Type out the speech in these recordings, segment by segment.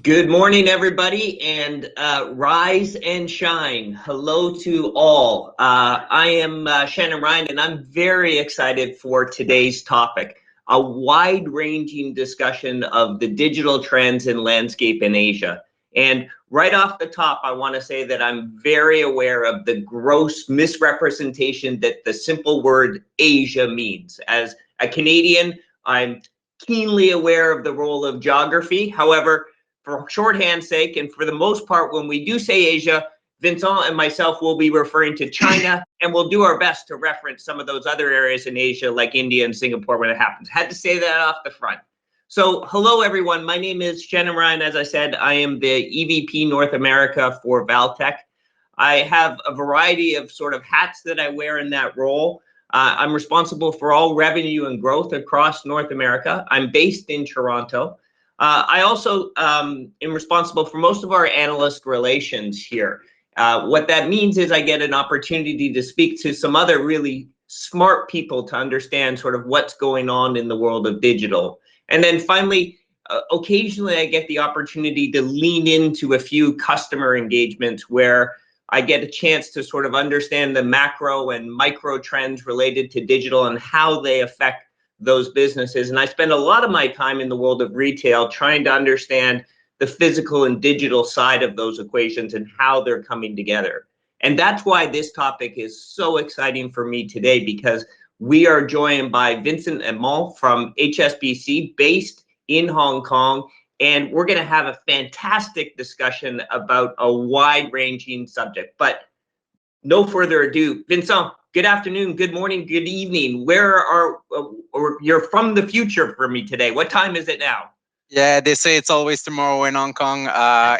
Good morning, everybody, and rise and shine. Hello to all. I am Shannon Ryan, and I'm very excited for today's topic, a wide-ranging discussion of the digital trends and landscape in Asia. And right off the top, I want to say that I'm very aware of the gross misrepresentation that the simple word Asia means. As a Canadian, I'm keenly aware of the role of geography. However, for shorthand's sake, and for the most part, when we do say Asia, Vincent and myself will be referring to China, and we'll do our best to reference some of those other areas in Asia, like India and Singapore, when it happens. Had to say that off the front. So, hello, everyone. My name is Shannon Ryan. As I said, I am the EVP North America for Valtech. I have a variety of sort of hats that I wear in that role. I'm responsible for all revenue and growth across North America. I'm based in Toronto. I also am responsible for most of our analyst relations here. What that means is I get an opportunity to speak to some other really smart people to understand sort of what's going on in the world of digital. And then finally, occasionally I get the opportunity to lean into a few customer engagements where I get a chance to sort of understand the macro and micro trends related to digital and how they affect those businesses. And I spend a lot of my time in the world of retail trying to understand the physical and digital side of those equations and how they're coming together. And that's why this topic is so exciting for me today, because we are joined by Vincent Émond from HSBC, based in Hong Kong. And we're going to have a fantastic discussion about a wide-ranging subject. But no further ado, Vincent, good afternoon, good morning, good evening. Where are, or you're from the future for me today. What time is it now? Yeah, they say it's always tomorrow in Hong Kong.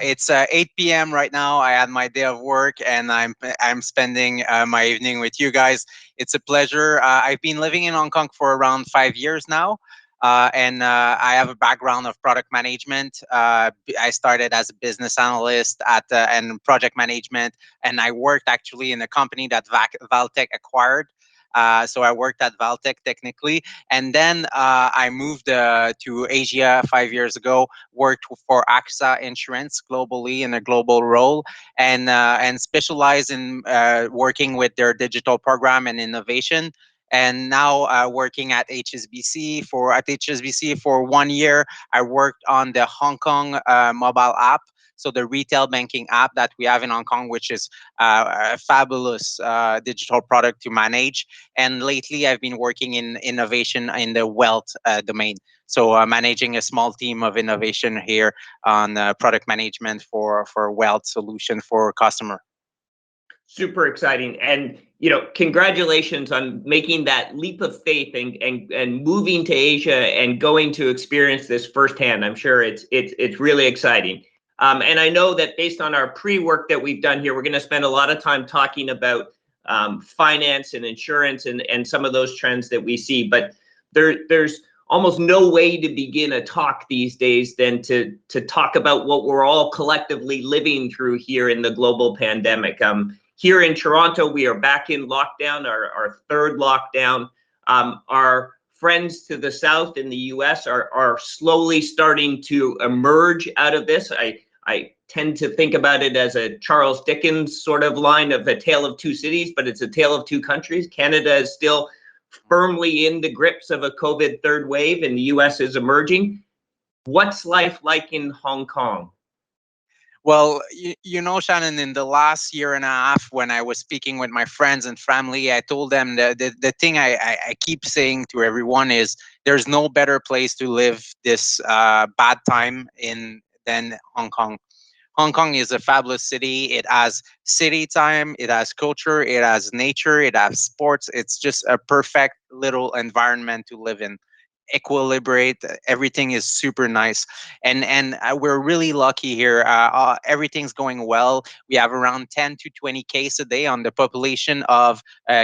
It's 8 p.m. right now. I had my day of work, and I'm spending my evening with you guys. It's a pleasure. I've been living in Hong Kong for around 5 years now, and I have a background of product management. I started as a business analyst and project management, and I worked actually in a company that Valtech acquired. So I worked at Valtech technically, and then I moved to Asia 5 years ago. Worked for AXA Insurance globally in a global role, and specialized in working with their digital program and innovation. And now working at HSBC for 1 year. I worked on the Hong Kong mobile app. So the retail banking app that we have in Hong Kong, which is a fabulous digital product to manage. And lately, I've been working in innovation in the wealth domain. So managing a small team of innovation here on product management for wealth solution for customer. Super exciting. And, you know, congratulations on making that leap of faith and moving to Asia and going to experience this firsthand. I'm sure it's really exciting. And I know that based on our pre-work that we've done here, we're going to spend a lot of time talking about finance and insurance and some of those trends that we see. But there's almost no way to begin a talk these days than to talk about what we're all collectively living through here in the global pandemic. Here in Toronto, we are back in lockdown, our third lockdown. Our friends to the south in the US are slowly starting to emerge out of this. I tend to think about it as a Charles Dickens sort of line of A Tale of Two Cities, but it's a tale of two countries. Canada is still firmly in the grips of a COVID third wave, and the US is emerging. What's life like in Hong Kong? Well, you know, Shannon, in the last year and a half, when I was speaking with my friends and family, I told them the thing I keep saying to everyone is there's no better place to live this bad time than Hong Kong. Hong Kong is a fabulous city. It has city time, it has culture, it has nature, it has sports. It's just a perfect little environment to live in. Equilibrate, everything is super nice, and we're really lucky here. Everything's going well. We have around 10 to 20 cases a day on the population of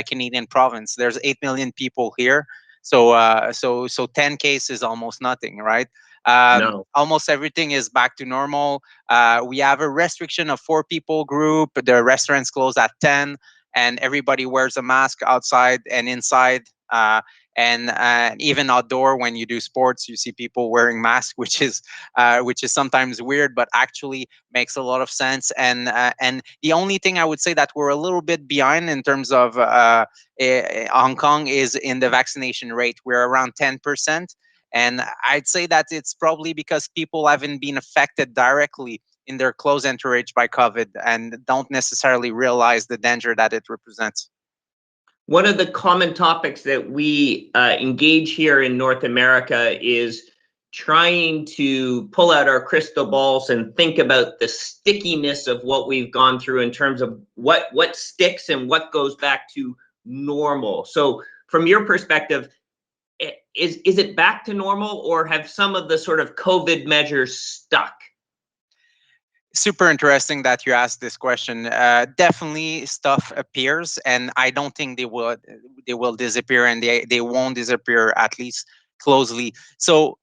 Canadian province. There's 8 million people here, so 10 cases is almost nothing, right? No. Almost everything is back to normal. We have a restriction of 4 people group. The restaurants close at 10, and everybody wears a mask outside and inside. And even outdoor, when you do sports, you see people wearing masks, which is sometimes weird, but actually makes a lot of sense. And the only thing I would say that we're a little bit behind in terms of Hong Kong is in the vaccination rate. We're around 10%. And I'd say that it's probably because people haven't been affected directly in their close entourage by COVID and don't necessarily realize the danger that it represents. One of the common topics that we engage here in North America is trying to pull out our crystal balls and think about the stickiness of what we've gone through in terms of what sticks and what goes back to normal. So from your perspective, is it back to normal, or have some of the sort of COVID measures stuck? Super interesting that you asked this question. Definitely stuff appears, and I don't think they will disappear, and they won't disappear, at least closely. So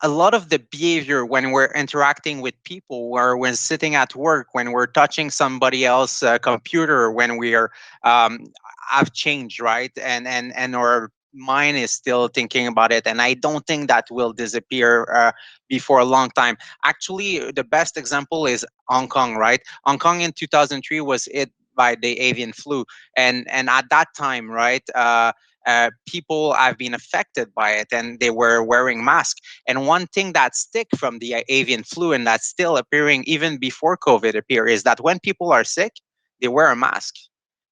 a lot of the behavior when we're interacting with people, or when sitting at work, when we're touching somebody else's computer, when we are have changed, right? And our mind is still thinking about it, and I don't think that will disappear before a long time. Actually, the best example is Hong Kong, right? Hong Kong in 2003 was hit by the avian flu, and at that time, right? People have been affected by it, and they were wearing masks. And one thing that stick from the avian flu, and that's still appearing even before COVID appear, is that when people are sick, they wear a mask.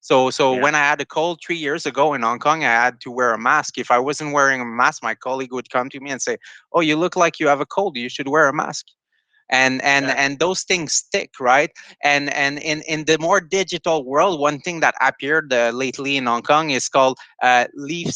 So Yeah. when I had a cold 3 years ago in Hong Kong, I had to wear a mask. If I wasn't wearing a mask, my colleague would come to me and say, "Oh, you look like you have a cold. You should wear a mask." And those things stick, right? And in the more digital world, one thing that appeared lately in Hong Kong is called leave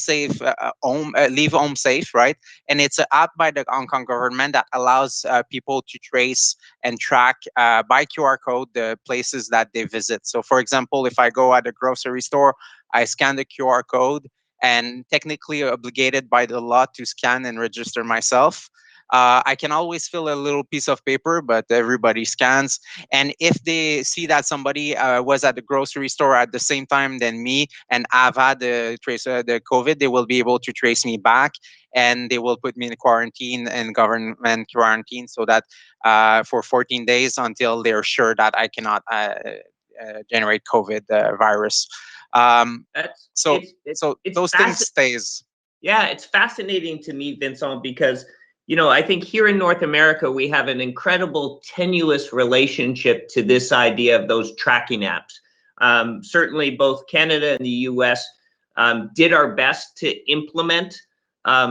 home safe, right? And it's an app by the Hong Kong government that allows people to trace and track by QR code the places that they visit. So for example, if I go at a grocery store, I scan the QR code, and technically obligated by the law to scan and register myself. I can always fill a little piece of paper, but everybody scans. And if they see that somebody was at the grocery store at the same time than me, and I've had the COVID, they will be able to trace me back, and they will put me in quarantine and government quarantine, so that for 14 days, until they're sure that I cannot generate COVID virus. That's So so it's those things stays. Yeah, it's fascinating to me, Vincent, because I think here in North America we have an incredible tenuous relationship to this idea of those tracking apps. Certainly, both Canada and the U.S. Did our best to implement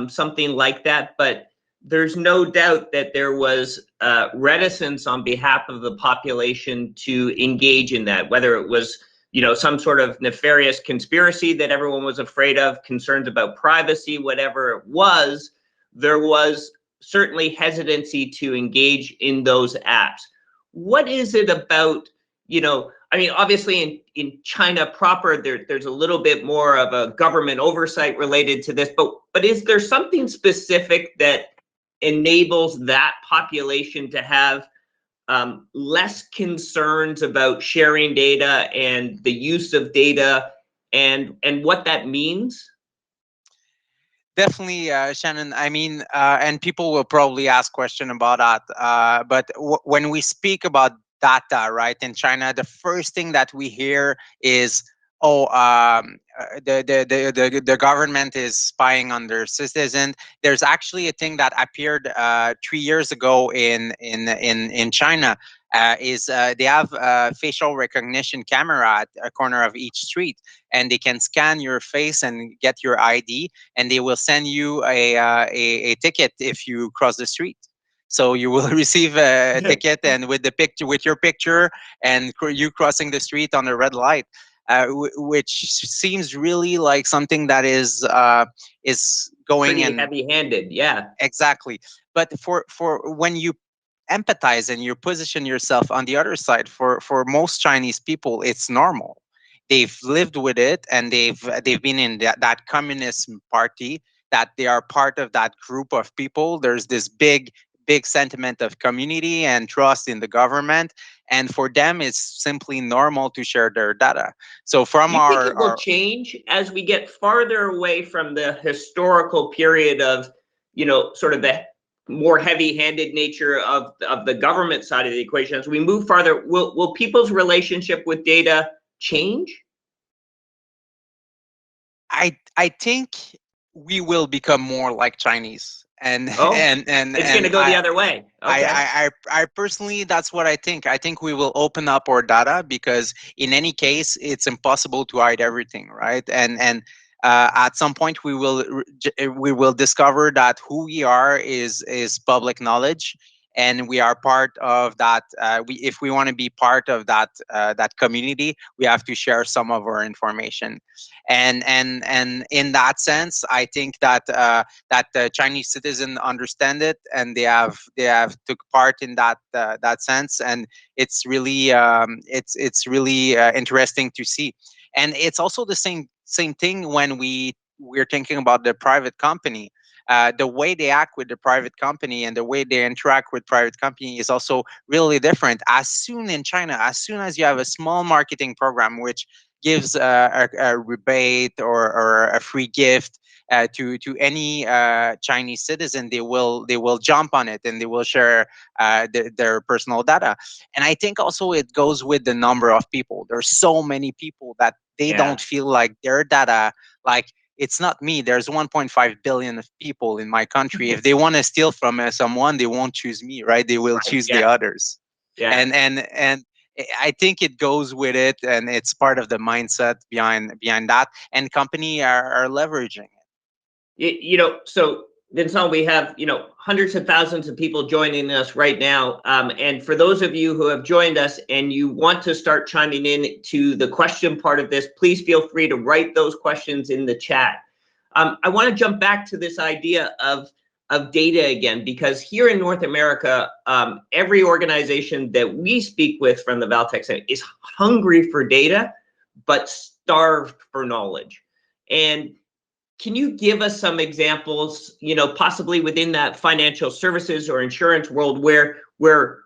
something like that, but there's no doubt that there was reticence on behalf of the population to engage in that, whether it was some sort of nefarious conspiracy that everyone was afraid of, concerns about privacy, whatever it was. There was certainly hesitancy to engage in those apps. What is it about, I mean, obviously in China proper, there's a little bit more of a government oversight related to this, but is there something specific that enables that population to have less concerns about sharing data and the use of data and what that means? Definitely, Shannon. I mean, and people will probably ask question about that. But when we speak about data, right, in China, the first thing that we hear is, "Oh, the government is spying on their citizens." There's actually a thing that appeared 3 years ago in China. Is They have a facial recognition camera at a corner of each street, and they can scan your face and get your ID, and they will send you a ticket if you cross the street. So you will receive a ticket, and with the picture, with your picture, and you crossing the street on a red light, which seems really like something that is going Pretty and heavy-handed, yeah. exactly. But for when you empathize and you position yourself on the other side, for most Chinese people, it's normal. They've lived with it, and they've been in that communist party, that they are part of that group of people. There's this big big sentiment of community and trust in the government, and for them it's simply normal to share their data. So Do from you think it will our change as we get farther away from the historical period of, sort of the more heavy-handed nature of the government side of the equation? As we move farther, will people's relationship with data change? I think we will become more like Chinese, and Oh, it's going to and go the other way. Okay. I personally, that's what I think. I think we will open up our data because in any case, it's impossible to hide everything, right? And at some point, we will discover that who we are is public knowledge, and we are part of that. If we want to be part of that community, we have to share some of our information, and in that sense, I think that the Chinese citizen understand it, and they have took part in that sense, and it's really interesting to see. And it's also the same thing when we're thinking about the private company. The way they act with the private company and the way they interact with private company is also really different. As soon in China, as soon as you have a small marketing program which gives a rebate or a free gift to any Chinese citizen, they will jump on it and they will share their personal data. And I think also it goes with the number of people. There's so many people that they Yeah. don't feel like their data, like it's not me. There's 1.5 billion of people in my country. If they want to steal from someone, they won't choose me, right? They will Right. choose the Yeah. others. Yeah. And I think it goes with it, and it's part of the mindset behind that. And company are leveraging it. So Vincent, we have, hundreds of thousands of people joining us right now. And for those of you who have joined us and you want to start chiming in to the question part of this, please feel free to write those questions in the chat. I want to jump back to this idea of data again, because here in North America, every organization that we speak with from the Valtech Center is hungry for data, but starved for knowledge. And can you give us some examples, possibly within that financial services or insurance world, where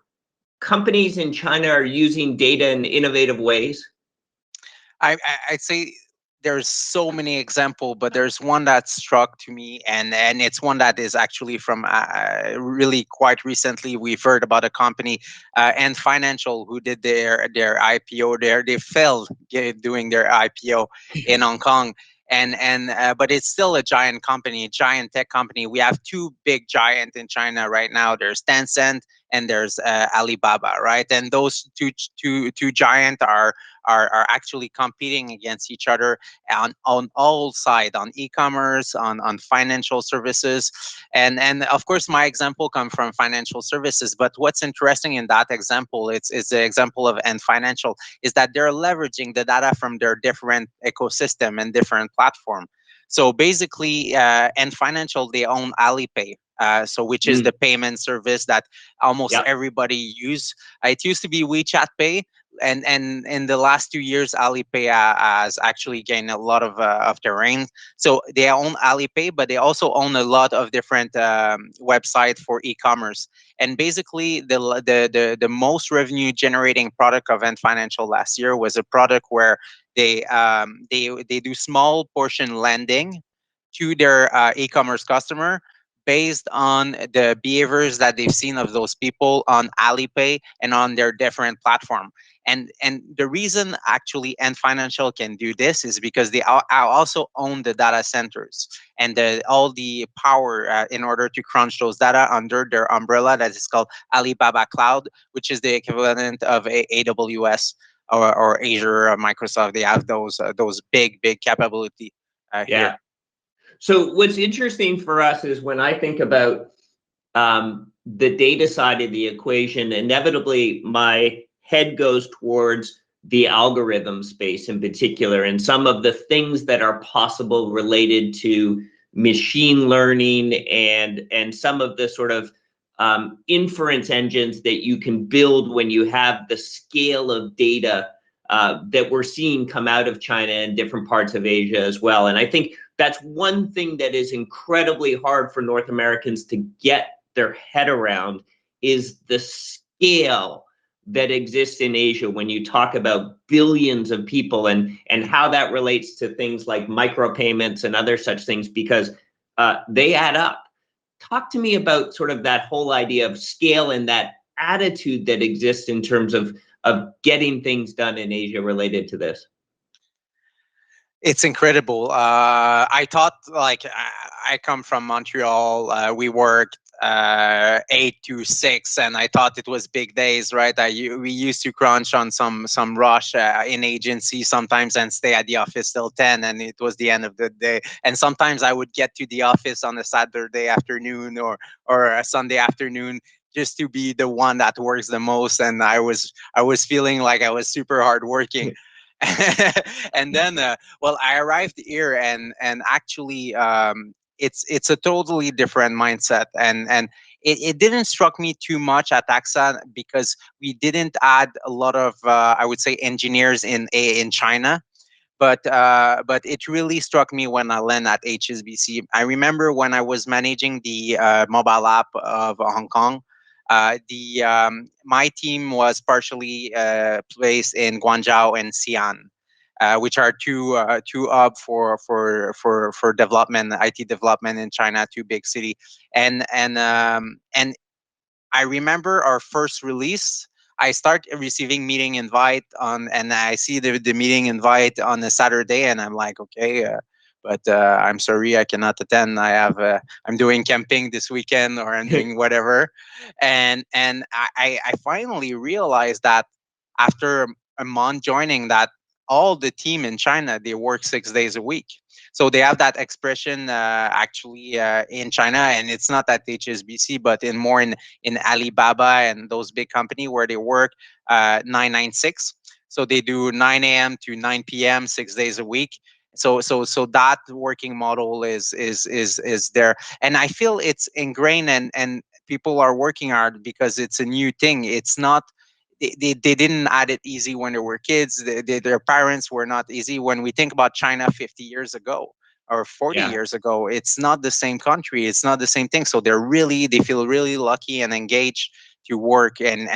companies in China are using data in innovative ways? I'd say there's so many examples, but there's one that struck to me, and it's one that is actually from really quite recently. We've heard about a company, and Financial, who did their IPO there. They failed doing their IPO in Hong Kong. And but it's still a giant company, a giant tech company. We have two big giants in China right now. There's Tencent and there's Alibaba, right? And those two giants are actually competing against each other on all sides, on e-commerce, on financial services. And of course my example comes from financial services, but what's interesting in that example, it's the example of Ant Financial, is that they're leveraging the data from their different ecosystem and different platform. So basically, Ant Financial, they own Alipay, so which is the payment service that almost Yep. everybody use. It used to be WeChat Pay, and in the last 2 years, Alipay has actually gained a lot of terrain. So they own Alipay, but they also own a lot of different websites for e-commerce. And basically, the most revenue generating product of Ant Financial last year was a product where they do small portion lending to their e-commerce customer based on the behaviors that they've seen of those people on Alipay and on their different platform. And the reason actually Ant Financial can do this is because they also own the data centers and all the power in order to crunch those data under their umbrella that is called Alibaba Cloud, which is the equivalent of AWS or Azure or Microsoft. They have those big capability Yeah. here. So what's interesting for us is when I think about the data side of the equation, inevitably my head goes towards the algorithm space in particular, and some of the things that are possible related to machine learning and some of the sort of inference engines that you can build when you have the scale of data that we're seeing come out of China and different parts of Asia as well. And I think that's one thing that is incredibly hard for North Americans to get their head around is the scale that exists in Asia when you talk about billions of people, and how that relates to things like micropayments and other such things, because they add up. Talk to me about sort of that whole idea of scale and that attitude that exists in terms of getting things done in Asia related to this. It's incredible. I thought, like, I come from Montreal. We worked 8 to 6, and I thought it was big days, right? We used to crunch on some rush in agency sometimes and stay at the office till 10, and it was the end of the day. And sometimes I would get to the office on a Saturday afternoon or a Sunday afternoon just to be the one that works the most, and I was feeling like I was super hardworking. And then well, I arrived here, and actually it's a totally different mindset, and it didn't struck me too much at AXA because we didn't add a lot of I would say engineers in China. But it really struck me when I landed at HSBC. I remember when I was managing the mobile app of Hong Kong. The My team was partially placed in Guangzhou and Xi'an, which are two hub for development, IT development in China, two big city. And I remember our first release. I start receiving meeting invite on, and I see the meeting invite on a Saturday, and I'm like, okay, but I'm sorry, I cannot attend. I'm doing camping this weekend, or I'm doing whatever, and I finally realized that after a month joining that all the team in China, they work 6 days a week. So they have that expression actually in China, and it's not at HSBC, but in Alibaba and those big company where they work 996. So they do 9 a.m. to 9 p.m. 6 days a week. So that working model is there, and I feel it's ingrained, and people are working hard because it's a new thing. It's not, they didn't add it easy when they were kids. Their parents were not easy. When we think about China 50 years ago or 40 Yeah. years ago, it's not the same country. It's not the same thing. So they feel really lucky and engaged to work. And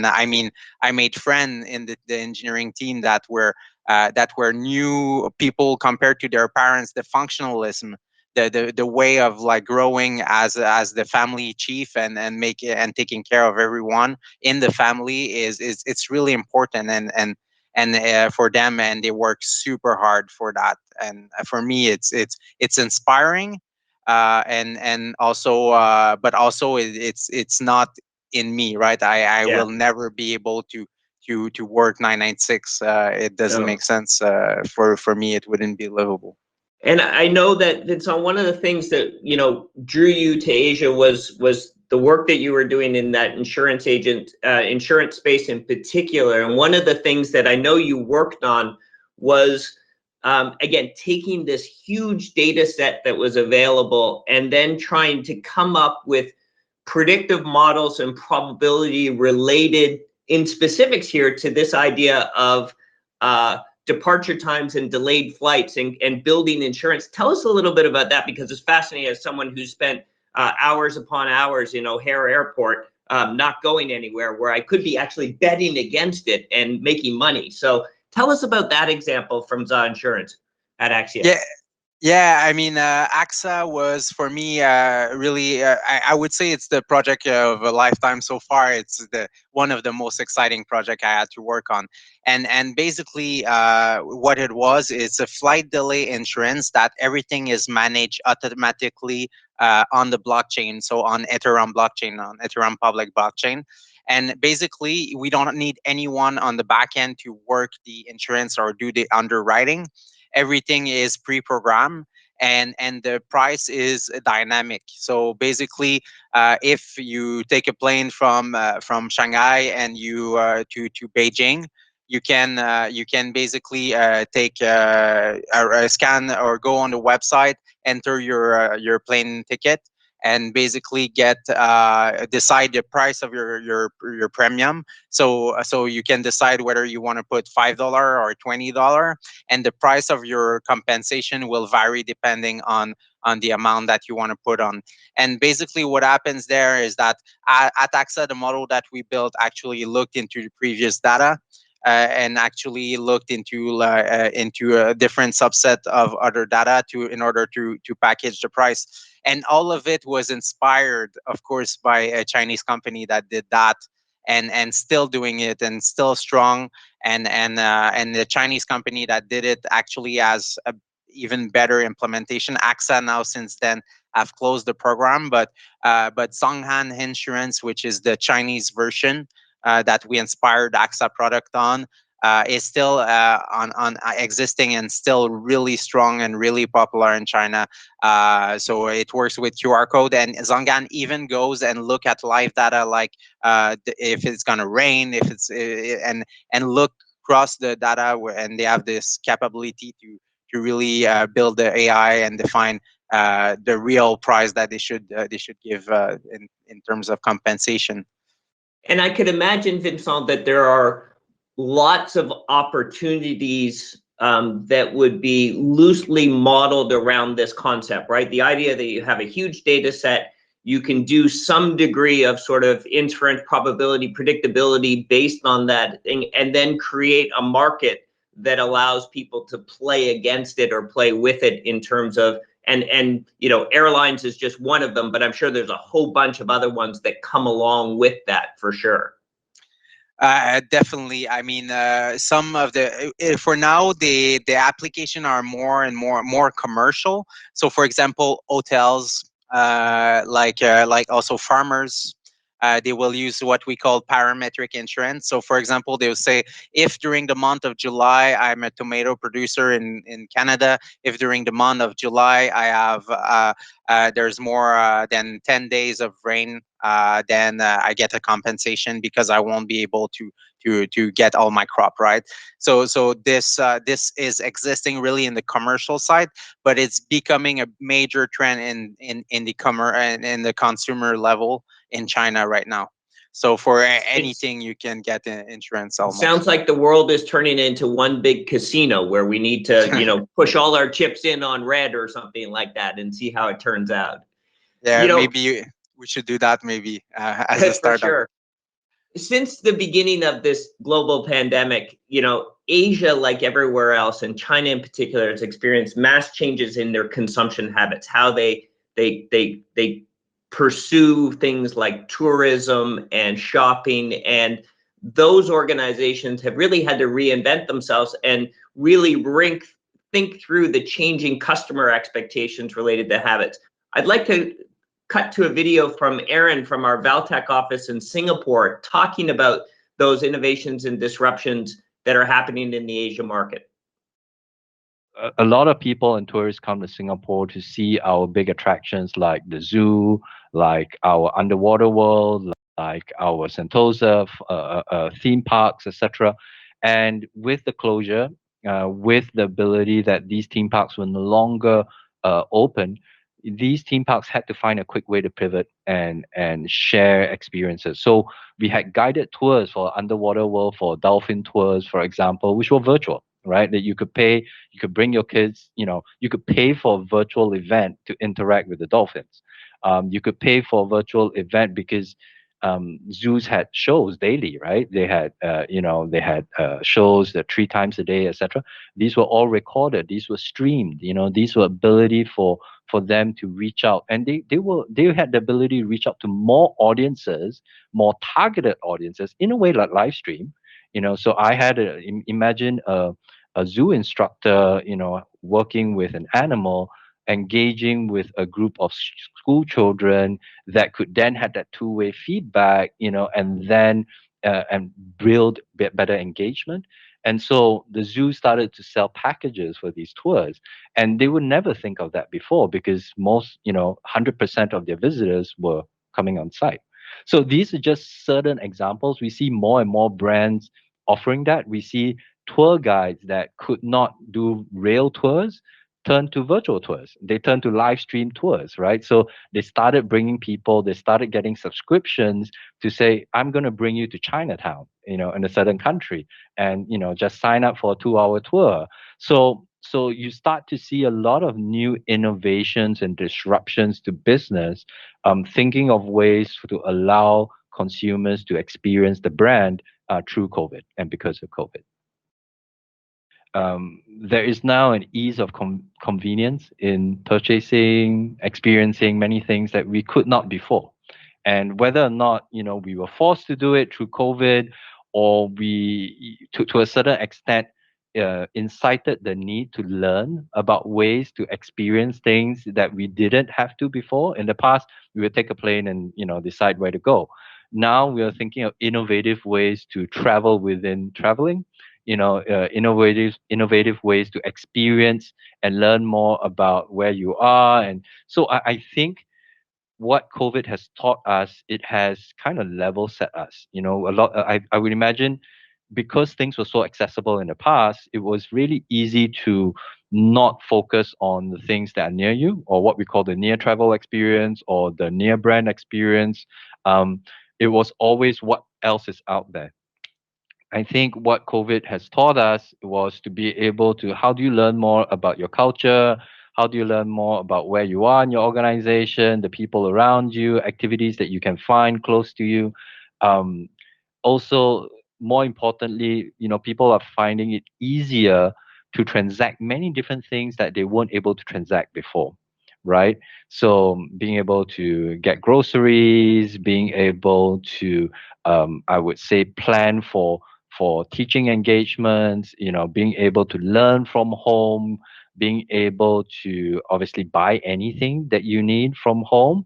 I mean, I made friends in the engineering team that were new people compared to their parents. The functionalism, the way of like growing as the family chief, and making and taking care of everyone in the family is it's really important, and for them, and they work super hard for that. And for me, it's inspiring, and also but also it's not in me, right? I Yeah. will never be able to work 996. It doesn't No. make sense for me. It wouldn't be livable. And I know that it's on one of the things that, drew you to Asia was the work that you were doing in that insurance space in particular. And one of the things that I know you worked on was, again, taking this huge data set that was available and then trying to come up with predictive models and probability related in specifics here to this idea of departure times and delayed flights, and building insurance. Tell us a little bit about that, because it's fascinating as someone who spent hours upon hours in O'Hare Airport, not going anywhere, where I could be actually betting against it and making money. So tell us about that example from ZA Insurance at Axia. Yeah. Yeah, I mean, AXA was for me really. I would say it's the project of a lifetime so far. It's the one of the most exciting project I had to work on, and basically, what it was, it's a flight delay insurance that everything is managed automatically on the blockchain. So on Ethereum blockchain, on Ethereum public blockchain. And basically, we don't need anyone on the back end to work the insurance or do the underwriting. Everything is pre-programmed, and the price is dynamic. So basically, if you take a plane from Shanghai and you to Beijing, you can basically take a scan or go on the website, enter your plane ticket, and basically get decide the price of your premium. So you can decide whether you want to put $5 or $20, and the price of your compensation will vary depending on on the amount that you want to put on. And basically what happens there is that at AXA, the model that we built actually looked into the previous data, and actually looked into a different subset of other data in order to package the price. And all of it was inspired, of course, by a Chinese company that did that, and still doing it, and still strong. And the Chinese company that did it actually has a even better implementation. AXA now since then have closed the program, but Zhonghan Insurance, which is the Chinese version that we inspired AXA product on, is still on existing and still really strong and really popular in China. So it works with QR code, and Zhonghan even goes and look at live data, like if it's gonna rain, if it's and look across the data, and they have this capability to really build the AI and define the real price that they should give in terms of compensation. And I could imagine, Vincent, that there are lots of opportunities that would be loosely modeled around this concept, right? The idea that you have a huge data set, you can do some degree of sort of inference, probability, predictability based on that thing, and then create a market that allows people to play against it or play with it in terms of, and you know, airlines is just one of them, but I'm sure there's a whole bunch of other ones that come along with that for sure. Definitely. I mean, some of the for now the application are more and more commercial. So, for example, hotels, like also farmers. They will use what we call parametric insurance. So, for example, they will say, if during the month of July I'm a tomato producer in Canada, if during the month of July I have there's more than 10 days of rain, then I get a compensation because I won't be able to get all my crop, right. So this is existing really in the commercial side, but it's becoming a major trend in the consumer level in China right now. So for anything you can get insurance almost. Sounds like the world is turning into one big casino where we need to, you know, push all our chips in on red or something like that and see how it turns out. Yeah, you know, maybe we should do that maybe as a for startup. sure. Since the beginning of this global pandemic, you know, Asia, like everywhere else, and China in particular, has experienced mass changes in their consumption habits, how they pursue things like tourism and shopping, and those organizations have really had to reinvent themselves and really think through the changing customer expectations related to habits. I'd like to cut to a video from Aaron from our Valtech office in Singapore talking about those innovations and disruptions that are happening in the Asia market. A lot of people and tourists come to Singapore to see our big attractions like the zoo, like our underwater world, like our Sentosa theme parks, etc. And with the closure, with the ability that these theme parks were no longer open, these theme parks had to find a quick way to pivot and share experiences. So we had guided tours for underwater world, for dolphin tours, for example, which were virtual, right? That you could pay, you could bring your kids, you know, you could pay for a virtual event to interact with the dolphins. You could pay for a virtual event because zoos had shows daily, right? They had, they had shows that 3 times a day, etc. These were all recorded. These were streamed. You know, these were ability for them to reach out, and they had the ability to reach out to more audiences, more targeted audiences, in a way like live stream. You know, so I had imagine a zoo instructor, you know, working with an animal, engaging with a group of school children that could then have that two-way feedback, you know, and then and build better engagement. And so the zoo started to sell packages for these tours, and they would never think of that before because most, 100% of their visitors were coming on site. So these are just certain examples. We see more and more brands offering that. We see tour guides that could not do rail tours turn to virtual tours. They turn to live stream tours, right? So they started bringing people, they started getting subscriptions to say, I'm going to bring you to Chinatown, in a certain country, and, just sign up for a 2-hour tour. So So you start to see a lot of new innovations and disruptions to business, thinking of ways to allow consumers to experience the brand through COVID and because of COVID. There is now an ease of convenience in purchasing, experiencing many things that we could not before. And whether or not, we were forced to do it through COVID, or we, to a certain extent, incited the need to learn about ways to experience things that we didn't have to before. In the past, we would take a plane and, decide where to go. Now we are thinking of innovative ways to travel within traveling, innovative ways to experience and learn more about where you are. And so I think what COVID has taught us, it has kind of level set us. A lot. I would imagine, because things were so accessible in the past, it was really easy to not focus on the things that are near you, or what we call the near travel experience or the near brand experience. Um, it was always what else is out there. I think what COVID has taught us was to be able to, how do you learn more about your culture? How do you learn more about where you are in your organization, the people around you, activities that you can find close to you? Um, Also, more importantly, people are finding it easier to transact many different things that they weren't able to transact before, right? So being able to get groceries, being able to, I would say, plan for teaching engagements, being able to learn from home, being able to obviously buy anything that you need from home,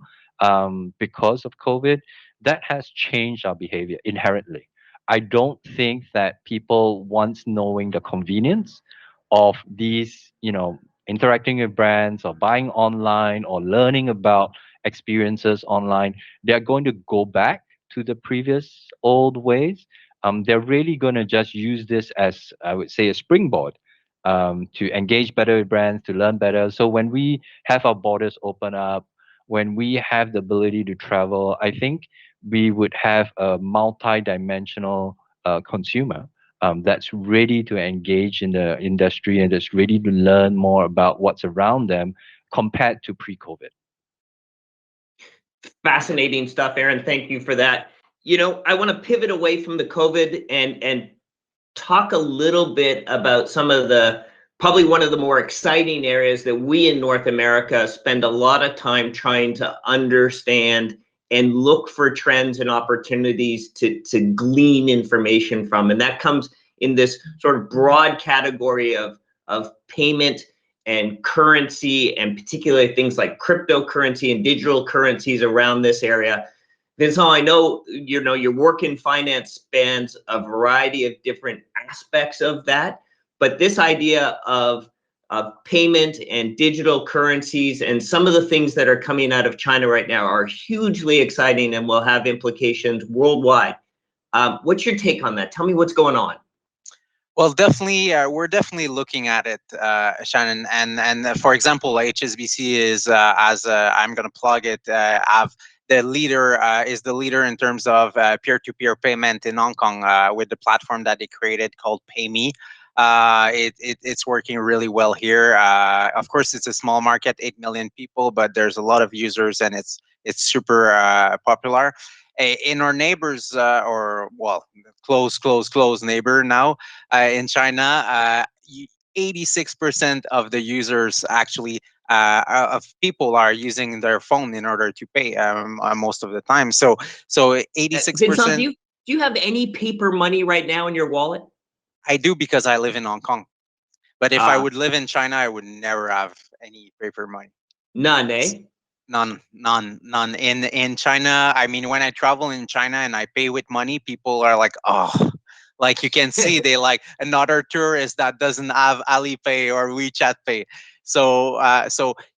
because of COVID, that has changed our behavior inherently. I don't think that people, once knowing the convenience of these, interacting with brands or buying online or learning about experiences online, they're going to go back to the previous old ways. They're really going to just use this as, I would say, a springboard, to engage better with brands, to learn better. So when we have our borders open up, when we have the ability to travel, I think we would have a multi-dimensional consumer, that's ready to engage in the industry and that's ready to learn more about what's around them compared to pre-COVID. Fascinating stuff, Aaron. Thank you for that. I want to pivot away from the COVID and talk a little bit about some of the, probably one of the more exciting areas that we in North America spend a lot of time trying to understand and look for trends and opportunities to glean information from. And that comes in this sort of broad category of payment and currency, and particularly things like cryptocurrency and digital currencies around this area. Vincent, I know your work in finance spans a variety of different aspects of that, but this idea of payment and digital currencies and some of the things that are coming out of China right now are hugely exciting and will have implications worldwide. What's your take on that? Tell me what's going on. Well, definitely, we're definitely looking at it, Shannon. And for example, HSBC is, as I'm going to plug it, have the leader is the leader in terms of peer-to-peer payment in Hong Kong, with the platform that they created called PayMe. It's working really well here. Of course, it's a small market, 8 million people, but there's a lot of users, and it's super popular. In our neighbors, or well, close neighbor now, in China, 86% of the users actually, of people are using their phone in order to pay, most of the time. So 86%. Vincent, do you have any paper money right now in your wallet? I do, because I live in Hong Kong. But if I would live in China, I would never have any paper money. None, eh? None. In China, I mean, when I travel in China and I pay with money, people are like, oh, like you can see they like another tourist that doesn't have Alipay or WeChat Pay. So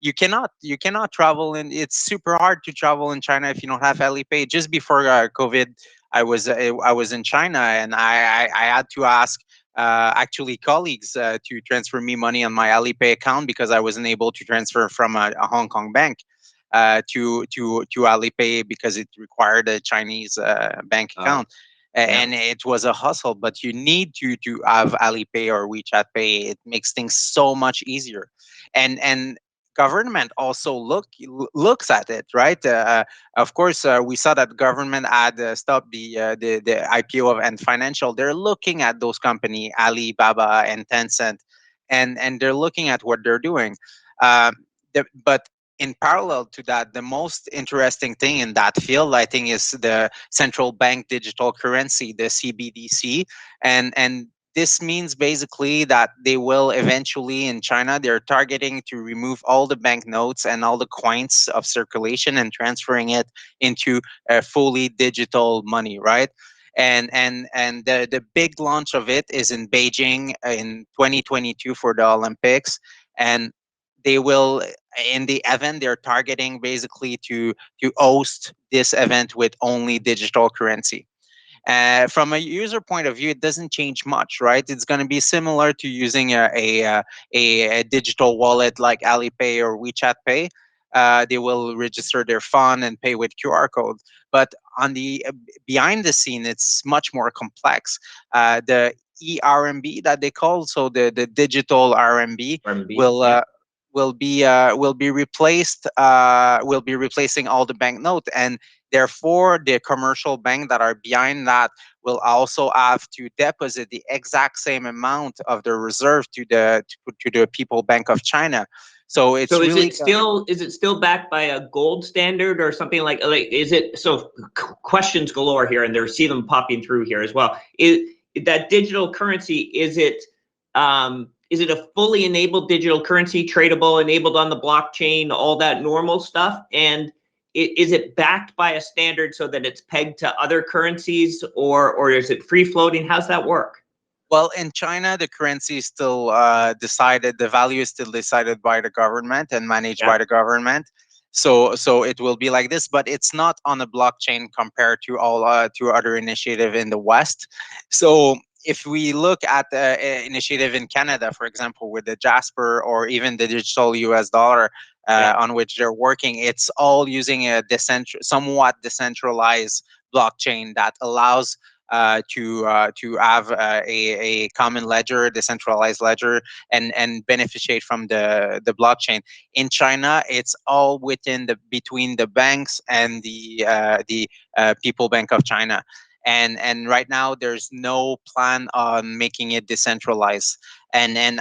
you cannot travel, and it's super hard to travel in China if you don't have Alipay. Just before COVID, I was in China, and I had to ask actually colleagues to transfer me money on my Alipay account, because I wasn't able to transfer from a Hong Kong bank to Alipay, because it required a Chinese bank account. and it was a hustle. But you need to have Alipay or WeChat Pay. It makes things so much easier, and government also looks at it, right? Of course, we saw that government had stopped the IPO of Ant Financial. They're looking at those company, Alibaba and Tencent, and they're looking at what they're doing. Um, but in parallel to that, the most interesting thing in that field, I think, is the central bank digital currency, the CBDC, and this means basically that they will eventually, in China, they're targeting to remove all the banknotes and all the coins of circulation and transferring it into a fully digital money, right? And the big launch of it is in Beijing in 2022 for the Olympics, and they will, in the event, they're targeting basically to host this event with only digital currency. From a user point of view, it doesn't change much, right? It's going to be similar to using a digital wallet like Alipay or WeChat Pay. They will register their fund and pay with QR code. But on the behind the scene, it's much more complex. The eRMB that they call, so the digital RMB, RMB, will yeah. will be replaced. Will be replacing all the banknote, and therefore the commercial bank that are behind that will also have to deposit the exact same amount of the reserve to the People Bank of China. So it's So really is it still backed by a gold standard or something like is it so questions galore here, and see them popping through here as well. Is that digital currency, is it a fully enabled digital currency, tradable, enabled on the blockchain, all that normal stuff? And is it backed by a standard so that it's pegged to other currencies, or is it free floating? How's that work? Well, in China, the currency is still decided. The value is still decided by the government and managed by the government. So it will be like this, but it's not on a blockchain compared to all to other initiative in the West. So if we look at the initiative in Canada, for example, with the Jasper or even the digital US dollar on which they're working, it's all using a somewhat decentralized blockchain that allows to have a common ledger, decentralized ledger, and beneficiate from the blockchain. In China, it's all within between the banks and the People Bank of China. And right now there's no plan on making it decentralized. And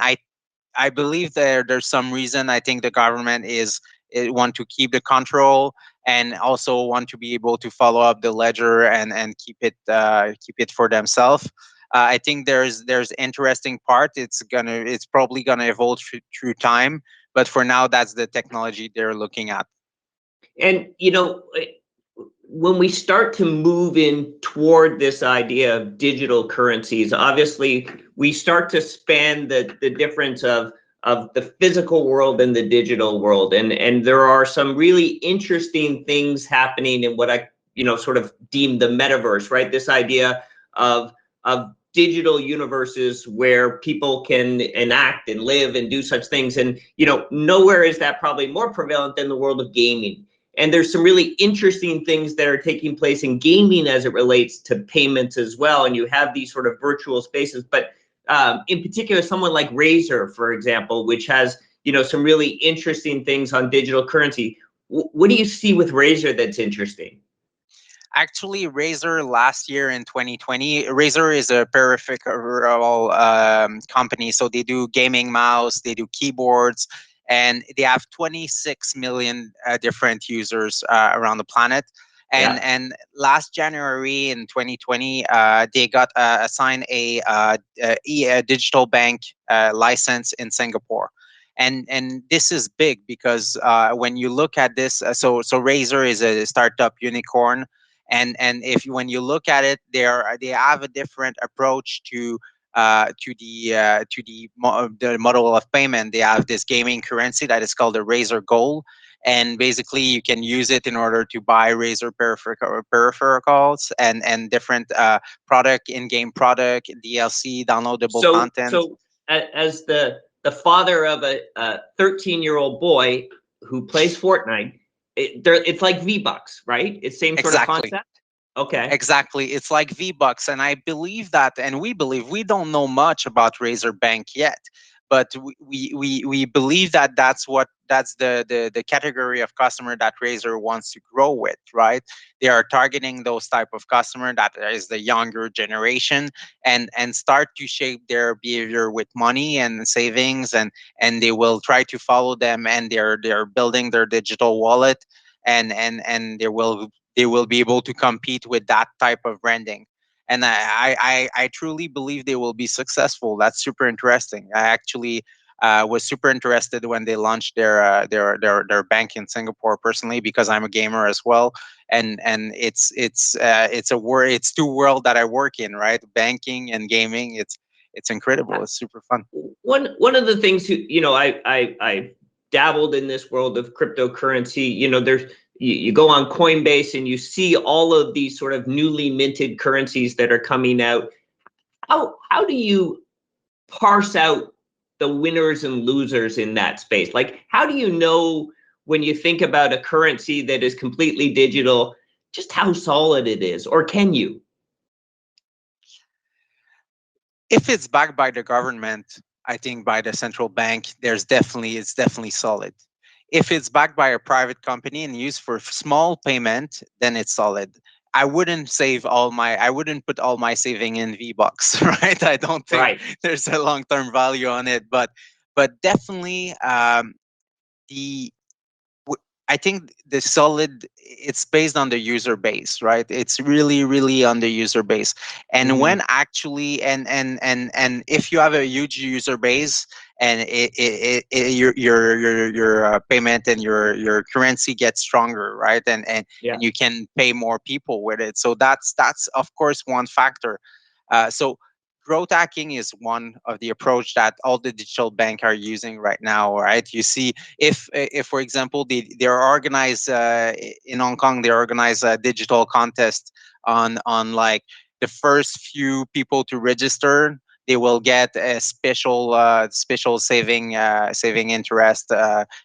I believe there's some reason. I think the government want to keep the control and also want to be able to follow up the ledger and keep it for themselves. I think there's interesting part. It's probably gonna evolve through time, but for now that's the technology they're looking at. And when we start to move in toward this idea of digital currencies, obviously we start to span the difference of the physical world and the digital world, and there are some really interesting things happening in what I sort of deem the metaverse, right? This idea of digital universes where people can enact and live and do such things, and nowhere is that probably more prevalent than the world of gaming. And there's some really interesting things that are taking place in gaming as it relates to payments as well. And you have these sort of virtual spaces, but in particular, someone like Razer, for example, which has some really interesting things on digital currency. What do you see with Razer that's interesting? Actually, Razer last year in 2020, Razer is a peripheral company. So they do gaming mouse, they do keyboards, and they have 26 million different users around the planet. And last January in 2020, they got assigned a digital bank license in Singapore. And this is big because when you look at this, so Razer is a startup unicorn. And if when you look at it, they have a different approach to the model of payment. They have this gaming currency that is called the Razer Gold, and basically you can use it in order to buy Razer peripherals and different product, in-game product, DLC, downloadable content. So as the father of a 13-year-old boy who plays Fortnite, it's like V-Bucks, right? It's same sort of concept. Okay. Exactly. It's like V-Bucks. And I believe that, and we believe, we don't know much about Razer Bank yet, but we believe that that's the category of customer that Razer wants to grow with, right? They are targeting those type of customer that is the younger generation, and start to shape their behavior with money and savings, and they will try to follow them, and they're building their digital wallet, and they will be able to compete with that type of branding. And I truly believe they will be successful. That's super interesting. I actually was super interested when they launched their bank in Singapore personally, because I'm a gamer as well, and it's two world that I work in, right? Banking and gaming. It's incredible. It's super fun. One of the things I dabbled in this world of cryptocurrency. There's you go on Coinbase and you see all of these sort of newly minted currencies that are coming out. How do you parse out the winners and losers in that space? Like, how do you know when you think about a currency that is completely digital, just how solid it is, or can you? If it's backed by the government, I think by the central bank, it's definitely solid. If it's backed by a private company and used for small payment, then it's solid. I wouldn't put all my saving in V-Bucks, right? I don't think Right. there's a long-term value on it, but definitely the I think the solid, it's based on the user base, right? It's really, really on the user base. And Mm-hmm. when actually, and if you have a huge user base, and your payment and your currency gets stronger, right? Yeah. And you can pay more people with it. So that's of course one factor. So growth hacking is one of the approach that all the digital bank are using right now, right? You see, if for example they're organized in Hong Kong, they organize a digital contest on like the first few people to register, they will get a special saving interest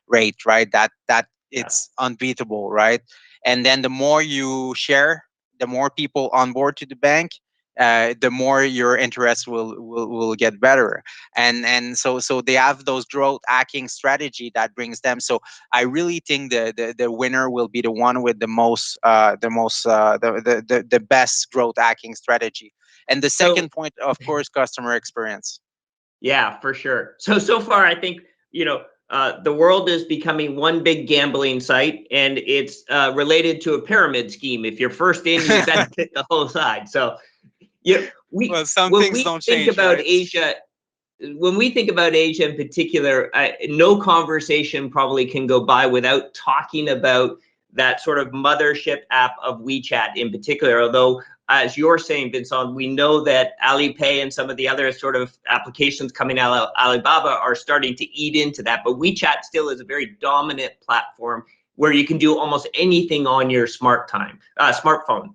rate, right? That Yeah. it's unbeatable, right? And then the more you share, the more people on board to the bank, the more your interest will get better. And so they have those growth hacking strategy that brings them. So I really think the winner will be the one with the best growth hacking strategy. And the So second point, of course, customer experience. yeah, for sure. So far, I think the world is becoming one big gambling site, and it's related to a pyramid scheme. If you're first in, you benefit the whole side. So we Well, some when things we don't think change, about right? Asia, in particular, no conversation probably can go by without talking about that sort of mothership app of WeChat in particular. Although, as you're saying, Vincent, we know that Alipay and some of the other sort of applications coming out of Alibaba are starting to eat into that. But WeChat still is a very dominant platform where you can do almost anything on your smartphone.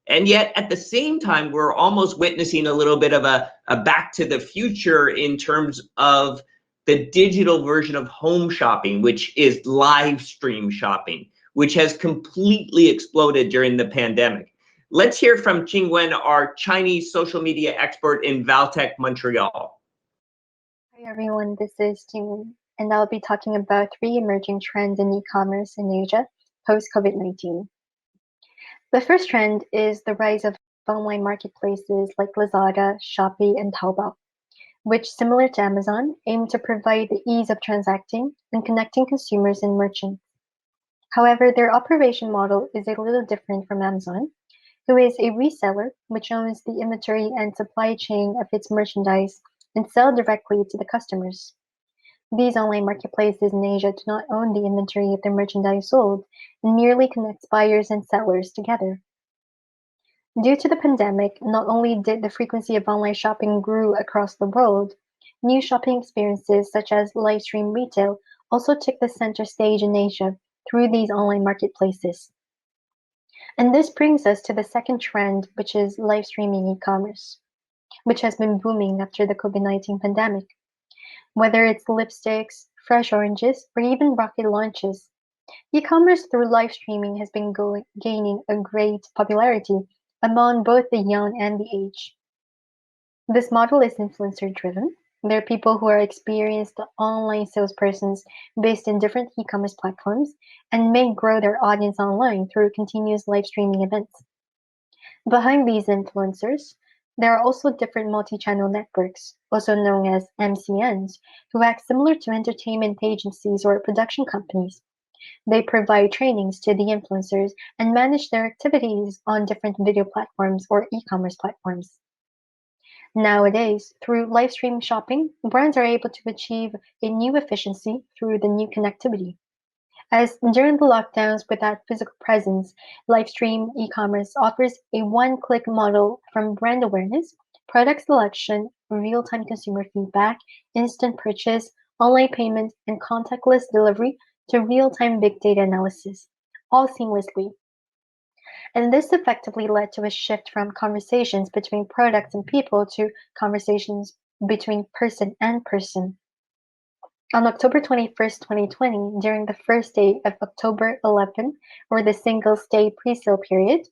And yet, at the same time, we're almost witnessing a little bit of a back to the future in terms of the digital version of home shopping, which is live stream shopping, which has completely exploded during the pandemic. Let's hear from Qingwen, our Chinese social media expert in Valtech, Montreal. Hi everyone, this is Tim, and I'll be talking about 3 emerging trends in e-commerce in Asia post-COVID-19. The first trend is the rise of online marketplaces like Lazada, Shopee, and Taobao, which, similar to Amazon, aim to provide the ease of transacting and connecting consumers and merchants. However, their operation model is a little different from Amazon, who is a reseller which owns the inventory and supply chain of its merchandise and sell directly to the customers. These online marketplaces in Asia do not own the inventory of the merchandise sold and merely connects buyers and sellers together. Due to the pandemic, not only did the frequency of online shopping grew across the world, new shopping experiences such as Livestream retail also took the center stage in Asia through these online marketplaces. And this brings us to the second trend, which is live streaming e-commerce, which has been booming after the COVID-19 pandemic. Whether it's lipsticks, fresh oranges, or even rocket launches, E-commerce through live streaming has been gaining a great popularity among both the young and the aged. This model is influencer-driven. There are people who are experienced online salespersons based in different e-commerce platforms and may grow their audience online through continuous live streaming events. Behind these influencers, there are also different multi-channel networks, also known as MCNs, who act similar to entertainment agencies or production companies. They provide trainings to the influencers and manage their activities on different video platforms or e-commerce platforms. Nowadays, through live stream shopping, brands are able to achieve a new efficiency through the new connectivity. As during the lockdowns without physical presence, live stream e-commerce offers a one-click model from brand awareness, product selection, real-time consumer feedback, instant purchase, online payment, and contactless delivery to real-time big data analysis, all seamlessly. And this effectively led to a shift from conversations between products and people to conversations between person and person. On October 21st, 2020, during the first day of October 11, or the Singles Day pre-sale period,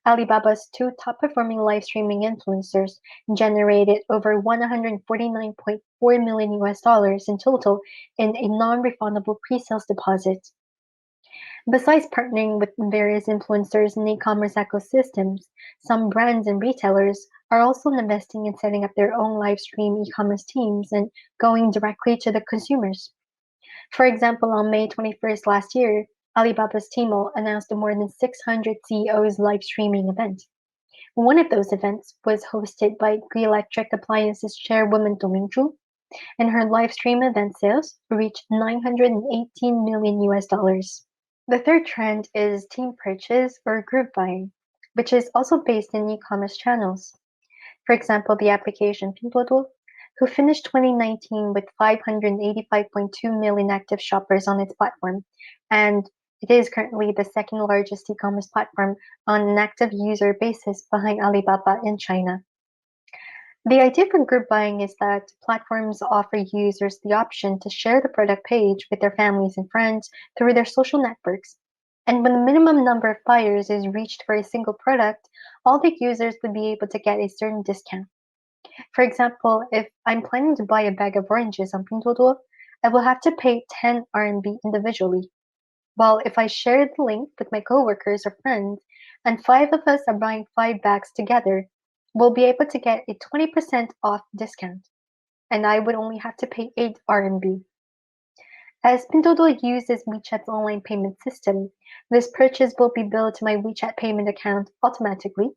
Alibaba's two top-performing live streaming influencers generated over $149.4 million in total in a non-refundable pre-sales deposit. Besides partnering with various influencers in e-commerce ecosystems, some brands and retailers are also investing in setting up their own live stream e-commerce teams and going directly to the consumers. For example, on May 21st last year, Alibaba's Tmall announced a more than 600 CEOs live streaming event. One of those events was hosted by Gree Electric Appliances chairwoman Dong Mingzhu, and her live stream event sales reached $918 million. The third trend is team purchase or group buying, which is also based in e-commerce channels. For example, the application Pinduoduo, who finished 2019 with 585.2 million active shoppers on its platform, and it is currently the second largest e-commerce platform on an active user basis behind Alibaba in China. The idea for group buying is that platforms offer users the option to share the product page with their families and friends through their social networks. And when the minimum number of buyers is reached for a single product, all the users would be able to get a certain discount. For example, if I'm planning to buy a bag of oranges on Pinduoduo, I will have to pay 10 RMB individually. While if I share the link with my coworkers or friends, and 5 of us are buying 5 bags together, we'll be able to get a 20% off discount, and I would only have to pay 8 RMB. As Pinduoduo uses WeChat's online payment system, this purchase will be billed to my WeChat payment account automatically,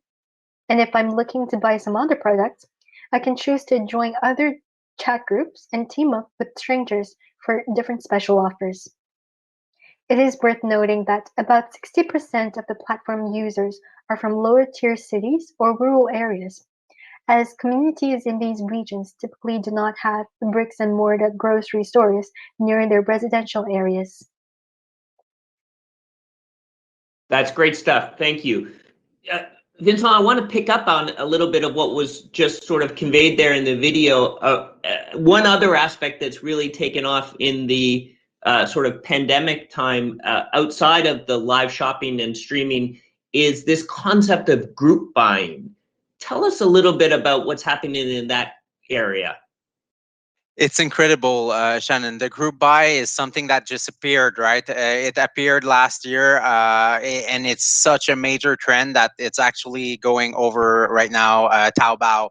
and if I'm looking to buy some other products, I can choose to join other chat groups and team up with strangers for different special offers. It is worth noting that about 60% of the platform users are from lower-tier cities or rural areas, as communities in these regions typically do not have bricks-and-mortar grocery stores near their residential areas. That's great stuff. Thank you. Vincent, I want to pick up on a little bit of what was just sort of conveyed there in the video. One other aspect that's really taken off in the sort of pandemic time outside of the live shopping and streaming is this concept of group buying. Tell us a little bit about what's happening in that area. It's incredible, Shannon. The group buy is something that just appeared, right? It appeared last year, and it's such a major trend that it's actually going over right now. Taobao.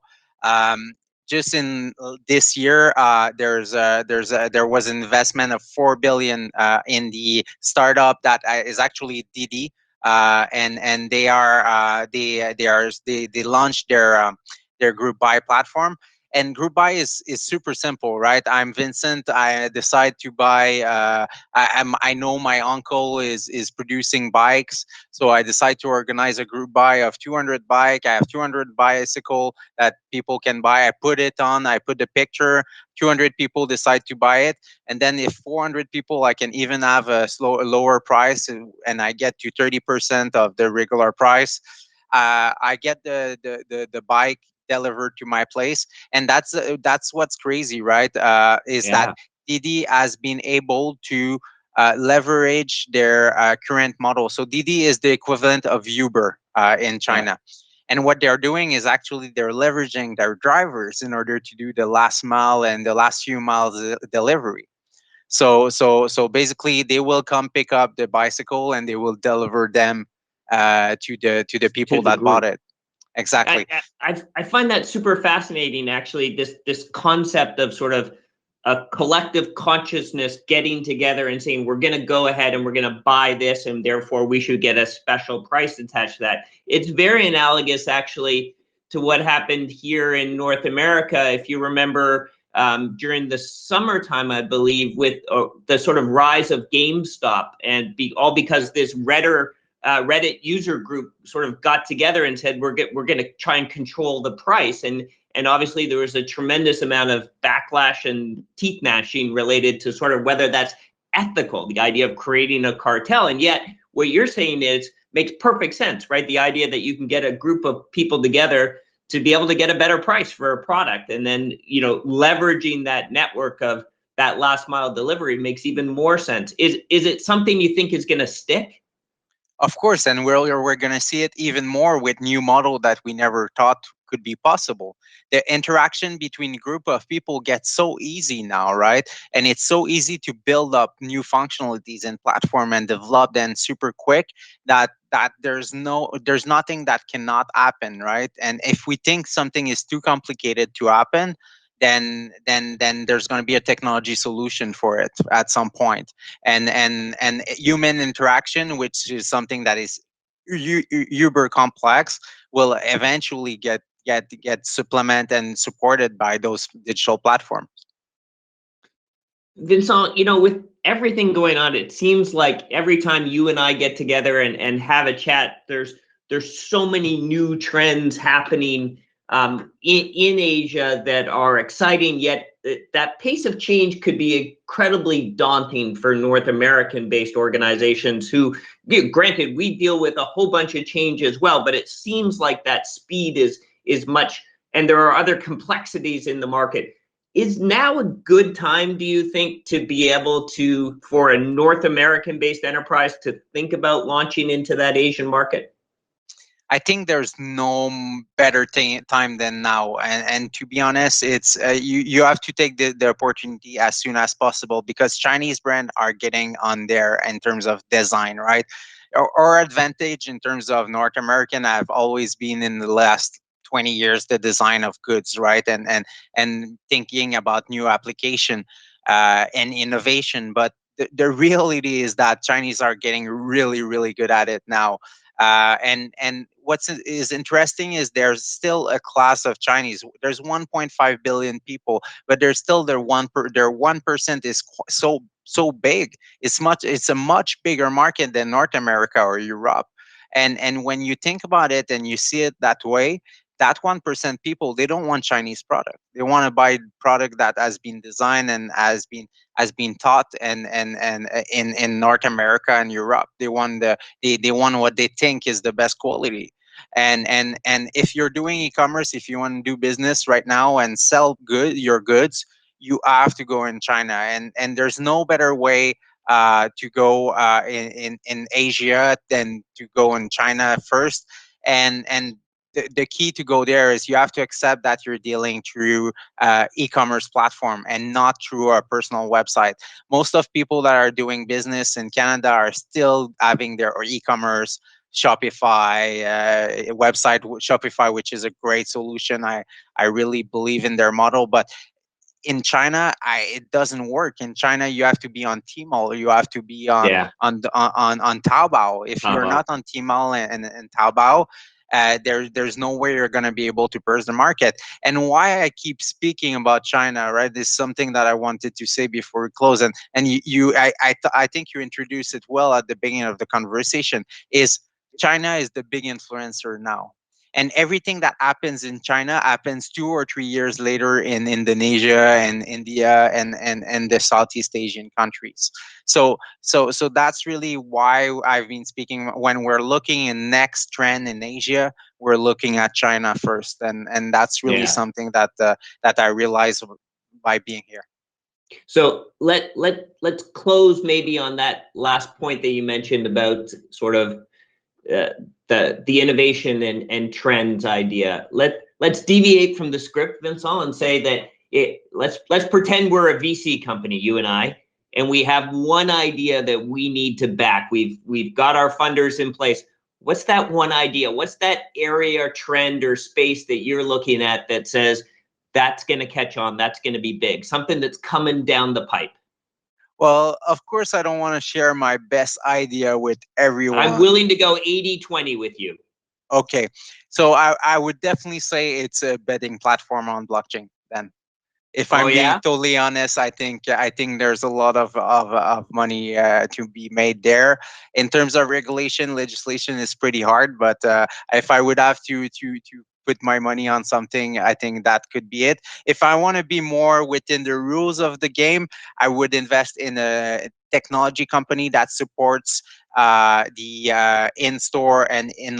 Just in this year, there was an investment of 4 billion in the startup that is actually Didi, and they launched their group buy platform. And group buy is super simple, right? I'm Vincent. I decide to buy. I know my uncle is producing bikes, so I decide to organize a group buy of 200 bike. I have 200 bicycle that people can buy. I put it on. I put the picture. 200 people decide to buy it, and then if 400 people, I can even have a lower price, and I get to 30% of the regular price. I get the bike delivered to my place, and that's what's crazy, right? Is that Didi has been able to leverage their current model. So Didi is the equivalent of Uber in China. And what they're doing is actually they're leveraging their drivers in order to do the last mile and the last few miles delivery. So basically, they will come pick up the bicycle and they will deliver them to the people the that bought group. it. Exactly. I find that super fascinating, actually, this concept of sort of a collective consciousness getting together and saying, we're going to go ahead and we're going to buy this, and therefore we should get a special price attached to that. It's very analogous, actually, to what happened here in North America. If you remember, during the summertime, I believe, with the sort of rise of GameStop, and all because this Reddit user group sort of got together and said, we're going to try and control the price. And obviously there was a tremendous amount of backlash and teeth gnashing related to sort of whether that's ethical, the idea of creating a cartel. And yet what you're saying makes perfect sense, right? The idea that you can get a group of people together to be able to get a better price for a product, and then, leveraging that network of that last mile delivery makes even more sense. Is it something you think is going to stick? Of course, and we're going to see it even more with new model that we never thought could be possible. The interaction between a group of people gets so easy now, right? And it's so easy to build up new functionalities and platform and develop them super quick that there's nothing that cannot happen, right? And if we think something is too complicated to happen, then there's going to be a technology solution for it at some point. And human interaction, which is something that is uber complex, will eventually get supplement and supported by those digital platforms. Vincent, with everything going on, it seems like every time you and I get together and have a chat, there's so many new trends happening in Asia that are exciting, yet that pace of change could be incredibly daunting for North American-based organizations who, granted, we deal with a whole bunch of change as well, but it seems like that speed is much, and there are other complexities in the market. Is now a good time, do you think, to be able for a North American-based enterprise to think about launching into that Asian market? I think there's no better time than now, and to be honest, it's you have to take the opportunity as soon as possible, because Chinese brands are getting on there in terms of design, right? Our advantage in terms of North American have always been in the last 20 years the design of goods, right? And thinking about new application and innovation, but the reality is that Chinese are getting really, really good at it now. And what's is interesting is there's still a class of Chinese. There's 1.5 billion people, but there's still their 1% is so big. It's a much bigger market than North America or Europe. And when you think about it and you see it that way, that 1% people, they don't want Chinese product. They want to buy product that has been designed and has been taught and in North America and Europe. They want they want what they think is the best quality. And if you're doing e-commerce, if you want to do business right now and sell your goods, you have to go in China. And there's no better way to go in Asia than to go in China first. And the key to go there is you have to accept that you're dealing through e-commerce platform and not through a personal website. Most of people that are doing business in Canada are still having their e-commerce Shopify website, Shopify, which is a great solution. I really believe in their model, but in China, it doesn't work. In China, you have to be on Tmall, you have to be on Taobao. If you're not on Tmall and Taobao, there's no way you're going to be able to burst the market. And why I keep speaking about China, right? This is something that I wanted to say before we close. And I think you introduced it well at the beginning of the conversation. Is China is the big influencer now. And everything that happens in China happens 2 or 3 years later in Indonesia and India and the Southeast Asian countries. So that's really why I've been speaking. When we're looking in next trend in Asia, we're looking at China first, and that's really something that I realized by being here. So let's close maybe on that last point that you mentioned about sort of the innovation and trends idea. Let's deviate from the script, Vincent, and say that let's pretend we're a VC company, you and I, and we have one idea that we need to back. We've got our funders in place. What's that one idea? What's that area, trend, or space that you're looking at that says that's going to catch on, that's going to be big, something that's coming down the pipe? Well, of course, I don't want to share my best idea with everyone. I'm willing to go 80-20 with you. Okay, so I would definitely say it's a betting platform on blockchain then. If I'm being totally honest, I think there's a lot of money to be made there. In terms of regulation, legislation is pretty hard, but if I would have to put my money on something, I think that could be it. If I want to be more within the rules of the game, I would invest in a technology company that supports the in-store and in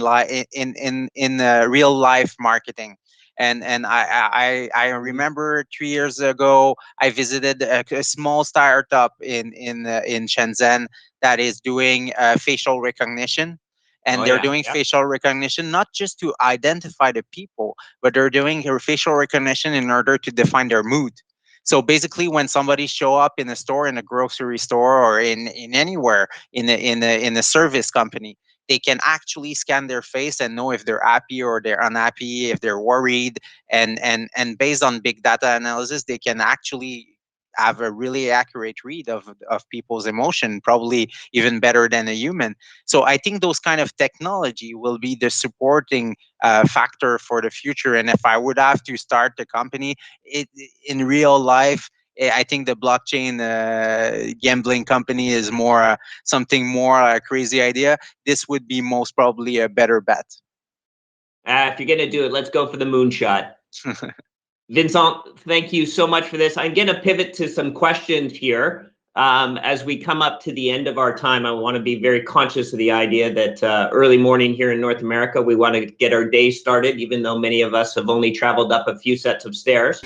real life marketing. And I remember 3 years ago I visited a small startup in Shenzhen that is doing facial recognition, and they're doing facial recognition not just to identify the people, but they're doing facial recognition in order to define their mood. So basically, when somebody show up in a store, in a grocery store, or in anywhere in a service company, they can actually scan their face and know if they're happy or they're unhappy, if they're worried, and based on big data analysis, they can actually have a really accurate read of people's emotion, probably even better than a human. So I think those kind of technology will be the supporting factor for the future. And if I would have to start the company in real life, I think the blockchain gambling company is more something more crazy idea. This would be most probably a better bet. If you're gonna do it, let's go for the moonshot. Vincent, thank you so much for this. I'm going to pivot to some questions here. As we come up to the end of our time, I want to be very conscious of the idea that early morning here in North America, we want to get our day started, even though many of us have only traveled up a few sets of stairs.